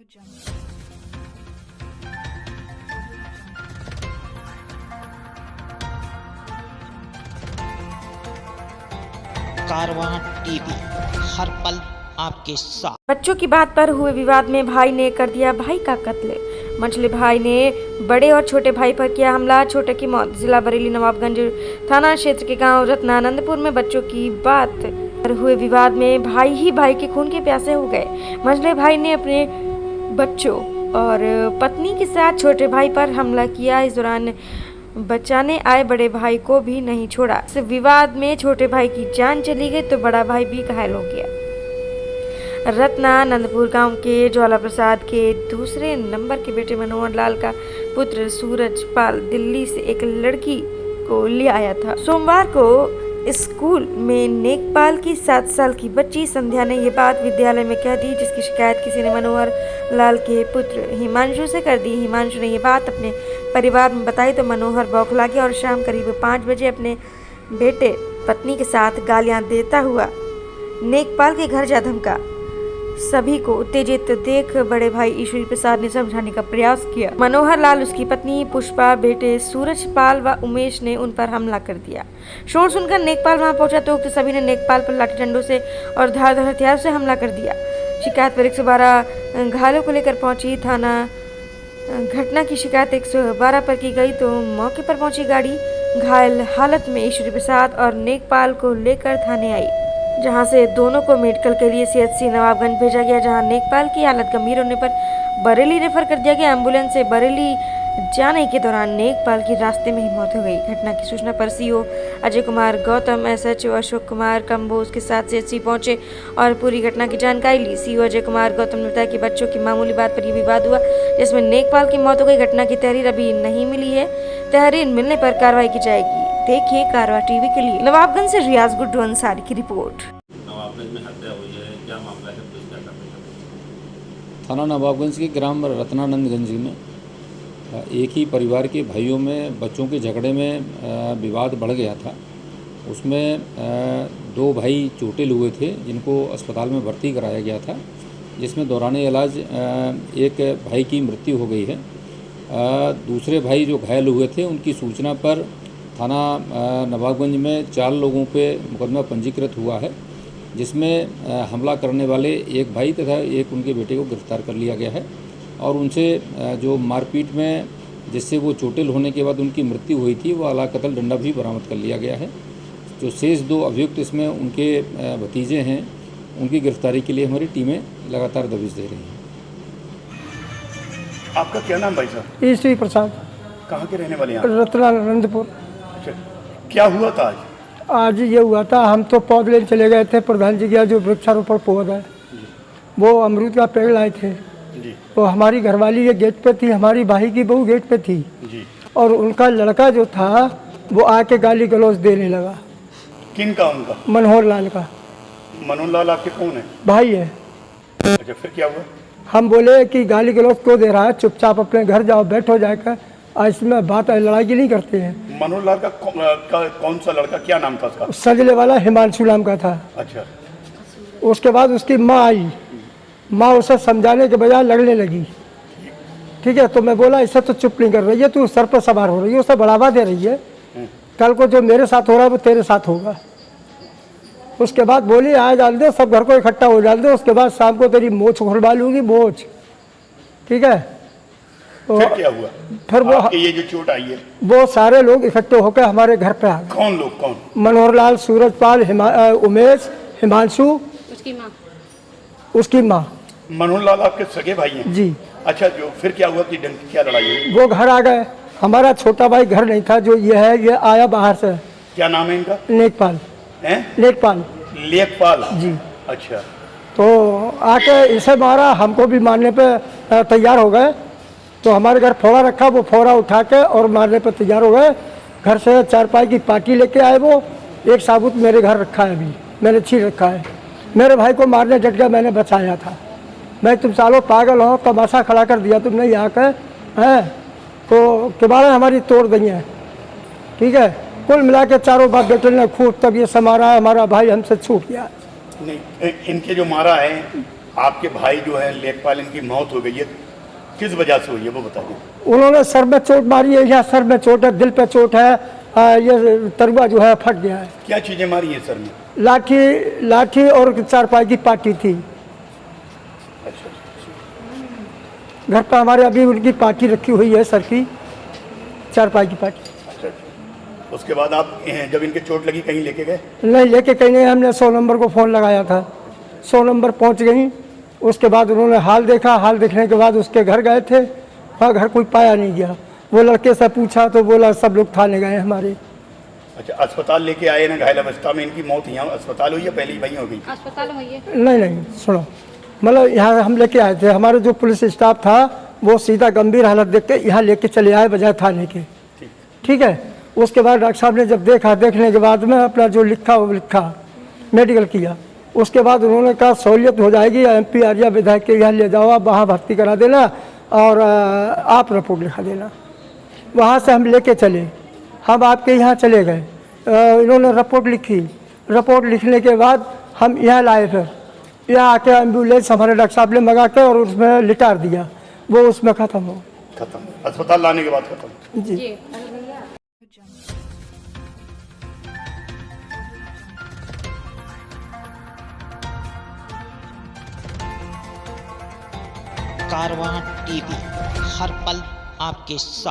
कारवां TV, हर पल आपके साथ। बच्चों की बात पर हुए विवाद में भाई ने कर दिया भाई का कत्ल। मंझले भाई ने बड़े और छोटे भाई पर किया हमला, छोटे की मौत। जिला बरेली नवाबगंज थाना क्षेत्र के गांव रत्नानंदपुर में बच्चों की बात पर हुए विवाद में भाई ही भाई के खून के प्यासे हो गए। मंझले भाई ने अपने बच्चों और पत्नी के साथ छोटे भाई पर हमला किया। इस दौरान बचाने आए बड़े भाई को भी नहीं छोड़ा। इस विवाद में छोटे भाई की जान चली गई तो बड़ा भाई भी घायल हो गया। रत्नानंदपुर गांव के ज्वाला प्रसाद के दूसरे नंबर के बेटे मनोहर लाल का पुत्र सूरज पाल दिल्ली से एक लड़की को ले आया था। सोमवार को स्कूल में नेकपाल की 7 साल की बच्ची संध्या ने ये बात विद्यालय में कह दी, जिसकी शिकायत किसी ने मनोहर लाल के पुत्र हिमांशु से कर दी। हिमांशु ने ये बात अपने परिवार में बताई तो मनोहर बौखला गया और शाम करीब 5 बजे अपने बेटे पत्नी के साथ गालियां देता हुआ नेकपाल के घर जा धमका। सभी को उत्तेजित देख बड़े भाई ईश्वरी प्रसाद ने समझाने का प्रयास किया। मनोहर लाल, उसकी पत्नी पुष्पा, बेटे सूरज पाल व उमेश ने उन पर हमला कर दिया। शोर सुनकर नेकपाल वहां पहुंचा तो उक्त सभी ने नेकपाल पर लाठी डंडों से और धारदार हथियार से हमला कर दिया। शिकायत पर 112 घायलों को लेकर पहुंची थाना। घटना की शिकायत 112 पर की गई तो मौके पर पहुंची गाड़ी घायल हालत में ईश्वरी प्रसाद और नेकपाल को लेकर थाने आई, जहां से दोनों को मेडिकल के लिए CHC नवाबगंज भेजा गया, जहां नेकपाल की हालत गंभीर होने पर बरेली रेफर कर दिया गया। एम्बुलेंस से बरेली जाने के दौरान नेकपाल की रास्ते में ही मौत हो गई। घटना की सूचना पर CO अजय कुमार गौतम, SHO अशोक कुमार कंबोज के साथ CHC पहुंचे और पूरी घटना की जानकारी ली। CO अजय कुमार गौतम ने बताया कि बच्चों की मामूली बात पर यह विवाद हुआ, जिसमें नेकपाल की मौत हो गई। घटना की तहरीर अभी नहीं मिली है, तहरीर मिलने पर कार्रवाई की जाएगी। देखिए कारवां टीवी के लिए नवाबगंज से रियाज गुड्डू अंसारी की रिपोर्ट। नवाबगंज में हत्या हुई है, क्या मामला है? पुलिस क्या कर थाना नवाबगंज के ग्राम रत्नानंदगंज में एक ही परिवार के भाइयों में बच्चों के झगड़े में विवाद बढ़ गया था। उसमें 2 भाई चोटिल हुए थे, जिनको अस्पताल में भर्ती कराया गया था, जिसमें दौरान इलाज एक भाई की मृत्यु हो गई है। दूसरे भाई जो घायल हुए थे, उनकी सूचना पर थाना नवाबगंज में 4 लोगों पे मुकदमा पंजीकृत हुआ है, जिसमें हमला करने वाले एक भाई तथा एक उनके बेटे को गिरफ्तार कर लिया गया है और उनसे जो मारपीट में जिससे वो चोटिल होने के बाद उनकी मृत्यु हुई थी, वो आला कत्ल डंडा भी बरामद कर लिया गया है। जो शेष 2 अभियुक्त इसमें उनके भतीजे हैं, उनकी गिरफ्तारी के लिए हमारी टीमें लगातार दबिश दे रही हैं। आपका क्या नाम भाई साहब? ईश्वरी प्रसाद। कहाँ के रहने वाले हैं? रत्नानंदपुर। अच्छा, क्या हुआ था आज? आज ये हुआ था, हम तो पौध लेने चले गए थे प्रधान जी का जो वृक्षारोपण पौधा है, वो अमरूद का पेड़ लाए थे जी। तो हमारी घरवाली ये गेट पे थी, हमारी भाई की बहू गेट पे थी जी। और उनका लड़का जो था वो आके गाली गलौज देने लगा। किन का? उनका मनोहर लाल का। मनोहर लाल आपके कौन है? भाई है। अच्छा, फिर क्या हुआ? हम बोले कि गाली गलौज क्यों दे रहा है, चुपचाप अपने घर जाओ, बैठो जाकर, इसमें बात लड़ाई की नहीं करते हैं। मनोहर लाल का कौन सा लड़का, क्या नाम था उसका? सजले वाला हिमांशु नाम का था। अच्छा। उसके बाद उसकी माँ आई, माँ उसे समझाने के बजाय लड़ने लगी। ठीक है, तो मैं बोला इससे तो चुप नहीं कर रही है, तू सर पर सवार हो रही है, उसे बढ़ावा दे रही है, कल को जो मेरे साथ हो रहा है वो तेरे साथ होगा। उसके बाद बोली आए डाल दो, सब घर को इकट्ठा हो डाल दो, उसके बाद शाम को तेरी मोछ खुलवा लूँगी, मोछ। ठीक है, तो फिर क्या हुआ? फिर वो ये जो चोट आई है, वो सारे लोग इकट्ठे होकर हमारे घर पे आ गए। कौन लोग? कौन? मनोहर लाल, सूरज पाल, उमेश, हिमांशु, उसकी माँ। मनोहर लाल आपके सगे भाई हैं? जी। अच्छा, जो फिर क्या हुआ कि क्या लड़ाई हुई? वो घर आ गए, हमारा छोटा भाई घर नहीं था, जो ये है ये आया बाहर से। क्या नाम है इनका? नेकपाल। हैं? नेकपाल। लेखपाल जी। अच्छा। तो आके इसे मारा, हमको भी मारने पे तैयार हो गए, तो हमारे घर फोड़ा रखा, वो फोड़ा उठा के और मारने पे तैयार हो गए। घर से 4 की पार्टी लेके आए, वो एक साबुत मेरे घर रखा है, अभी मैंने छीन रखा है। मेरे भाई को मारने डट गया, मैंने बचाया था। मैं तुम सालों पागल हो, तमाशा खड़ा कर दिया तुमने यहाँ के हैं, तो किबाड़ा हमारी तोड़ दी है। ठीक है, कुल मिला के चारों बाप बेटे ने खूब तब ये समारा है, हमारा भाई हमसे छूट गया। नहीं, इनके जो मारा है आपके भाई जो है लेखपाल, इनकी मौत हो गई है, किस वजह से हुई है वो बताइए। उन्होंने सर में चोट मारी है, यहाँ सर में चोट है, दिल पे चोट है, ये तरुआ जो है फट गया है। क्या चीज़ें मारी हैं सर में? लाठी और चारपाई की पाटी थी। अच्छा, घर पर हमारे अभी उनकी पार्टी रखी हुई है, सर की चारपाई की पार्टी। अच्छा। उसके बाद आप जब इनके चोट लगी कहीं लेके गए? नहीं लेके कहीं नहीं, हमने 100 नंबर को फ़ोन लगाया था, 100 नंबर पहुंच गई। उसके बाद उन्होंने हाल देखा, हाल देखने के बाद उसके घर गए थे, वहाँ घर कोई पाया नहीं गया। वो लड़के से पूछा तो बोला सब लोग थाने गए हमारे। अच्छा, अस्पताल लेके आए ना घायल अवस्था में, इनकी मौत यहाँ अस्पताल हुई है पहले ही वहीं हो गई? अस्पताल में हुई है। नहीं सुनो, मतलब यहाँ हम लेके आए थे, हमारे जो पुलिस स्टाफ था वो सीधा गंभीर हालत देख के यहाँ लेके चले आए बजाय थाने के। ठीक है। उसके बाद डॉक्टर साहब ने जब देखा, देखने के बाद में अपना जो लिखा वो लिखा, मेडिकल किया। उसके बाद उन्होंने कहा सहूलियत हो जाएगी, MP आर्या विधायक के यहाँ ले जाओ, आप वहाँ भर्ती करा देना और आप रिपोर्ट लिखा देना। वहाँ से हम लेके चले, हम आपके यहाँ चले गए, इन्होंने रिपोर्ट लिखी। रिपोर्ट लिखने के बाद हम यहाँ लाए, फिर यहाँ आके एम्बुलेंस हमारे डॉक्टर साहब ने मंगा के और उसमें लिटार दिया, वो उसमें ख़त्म हो। खत्म, अस्पताल लाने के बाद खत्म जी। कारवां टीवी, हर पल आपके साथ।